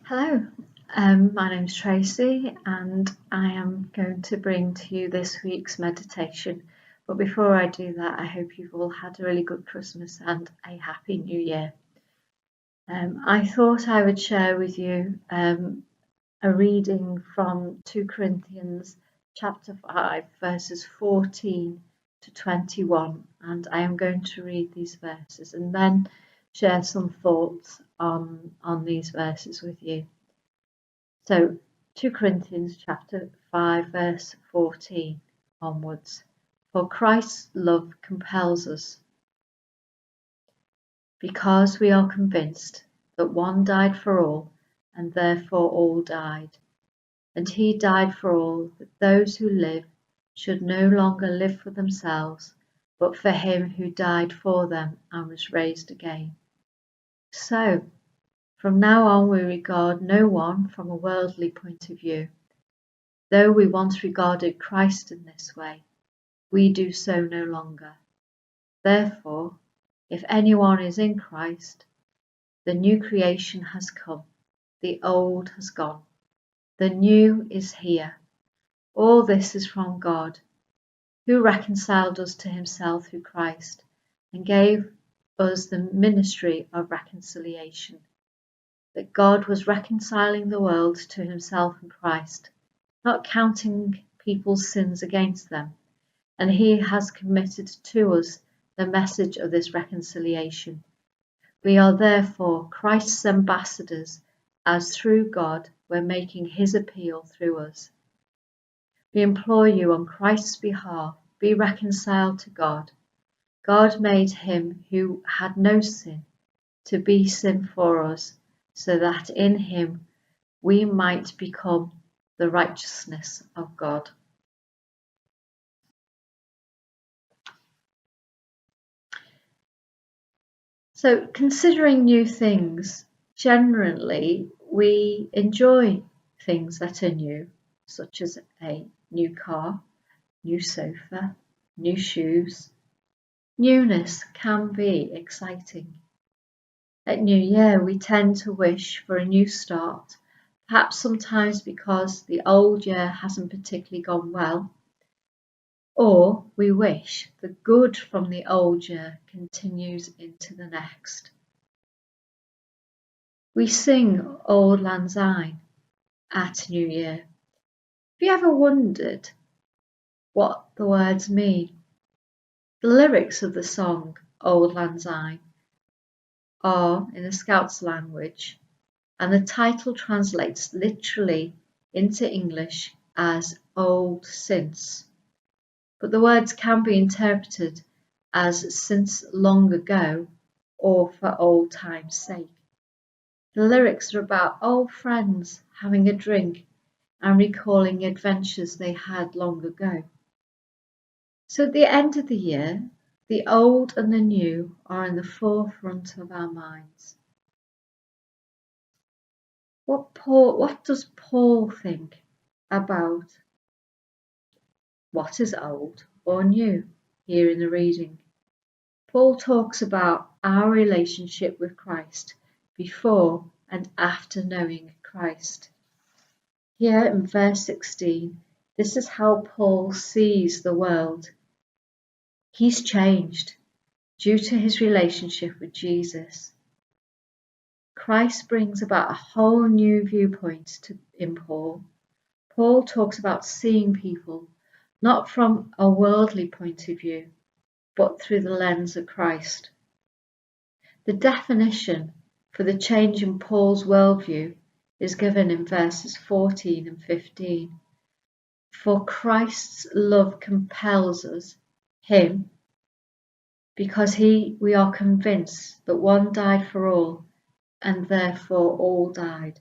Hello, my name's Tracey and I am going to bring to you this week's meditation. But before I do that, I hope you've all had a really good Christmas and a happy New Year. I thought I would share with you a reading from 2 Corinthians chapter 5 verses 14 to 21, and I am going to read these verses and then share some thoughts on these verses with you. So 2 Corinthians chapter 5 verse 14 onwards. For Christ's love compels us, because we are convinced that one died for all, and therefore all died. And he died for all, that those who live should no longer live for themselves, but for him who died for them and was raised again. So, from now on we regard no one from a worldly point of view. Though we once regarded Christ in this way, we do so no longer. Therefore, if anyone is in Christ, the new creation has come, the old has gone, the new is here. All this is from God, who reconciled us to himself through Christ and gave us the ministry of reconciliation, that God was reconciling the world to himself in Christ, not counting people's sins against them, and he has committed to us the message of this reconciliation. We are therefore Christ's ambassadors, as through God we're making his appeal through us. We implore you on Christ's behalf, be reconciled to God. God made him who had no sin to be sin for us, so that in him we might become the righteousness of God. So, considering new things, generally we enjoy things that are new, such as a new car, new sofa, new shoes. Newness can be exciting. At New Year, we tend to wish for a new start, perhaps sometimes because the old year hasn't particularly gone well, or we wish the good from the old year continues into the next. We sing Auld Lang Syne at New Year. Have you ever wondered what the words mean? The lyrics of the song Auld Lang Syne are in the Scots language, and the title translates literally into English as old since. But the words can be interpreted as since long ago or for old time's sake. The lyrics are about old friends having a drink and recalling adventures they had long ago. So at the end of the year, the old and the new are in the forefront of our minds. What does Paul think about what is old or new here in the reading? Paul talks about our relationship with Christ before and after knowing Christ. Here in verse 16, this is how Paul sees the world. He's changed due to his relationship with Jesus. Christ brings about a whole new viewpoint in Paul. Paul talks about seeing people not from a worldly point of view, but through the lens of Christ. The definition for the change in Paul's worldview is given in verses 14 and 15. For Christ's love compels us, him, because we are convinced that one died for all, and therefore all died.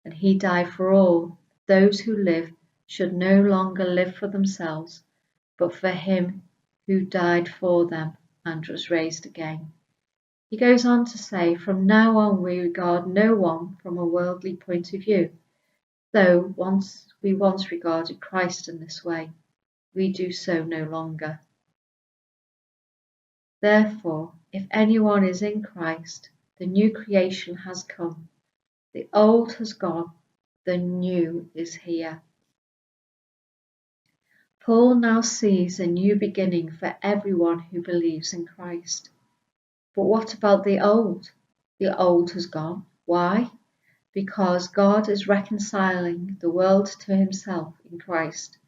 And he died for all. Those who live should no longer live for themselves, but for him who died for them and was raised again. He goes on to say, from now on we regard no one from a worldly point of view. Though we once regarded Christ in this way, we do so no longer. Therefore, if anyone is in Christ, the new creation has come. The old has gone, the new is here. Paul now sees a new beginning for everyone who believes in Christ. But what about the old? The old has gone. Why? Because God is reconciling the world to himself in Christ,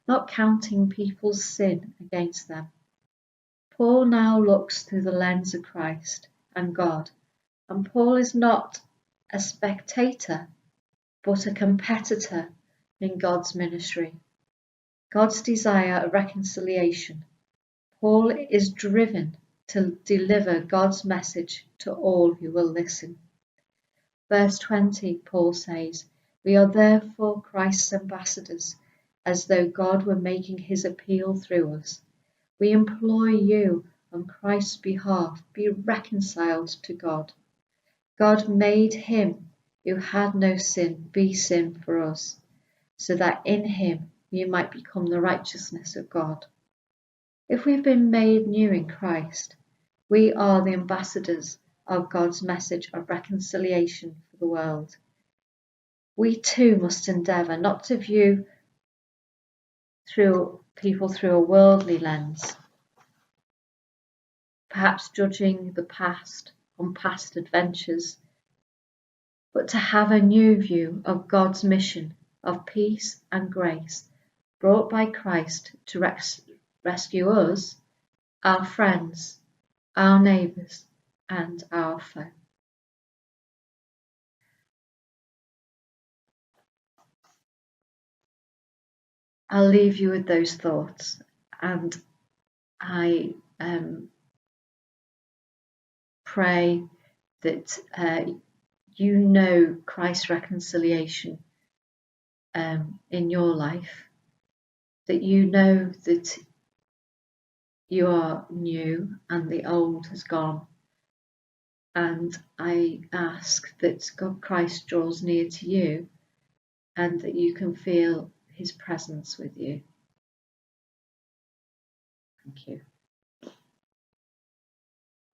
not counting people's sin against them. Paul now looks through the lens of Christ and God, and Paul is not a spectator, but a competitor in God's ministry. God's desire of reconciliation. Paul is driven to deliver God's message to all who will listen. Verse 20, Paul says, "We are therefore Christ's ambassadors, as though God were making his appeal through us. We implore you on Christ's behalf, be reconciled to God. God made him who had no sin be sin for us, so that in him we might become the righteousness of God." If we've been made new in Christ, we are the ambassadors of God's message of reconciliation for the world. We too must endeavour not to view people through a worldly lens, perhaps judging the past on past adventures, but to have a new view of God's mission of peace and grace brought by Christ to rescue us, our friends, our neighbours, and our foe. I'll leave you with those thoughts, and I pray that you know Christ's reconciliation in your life, that you know that you are new and the old has gone. And I ask that God Christ draws near to you and that you can feel his presence with you. Thank you.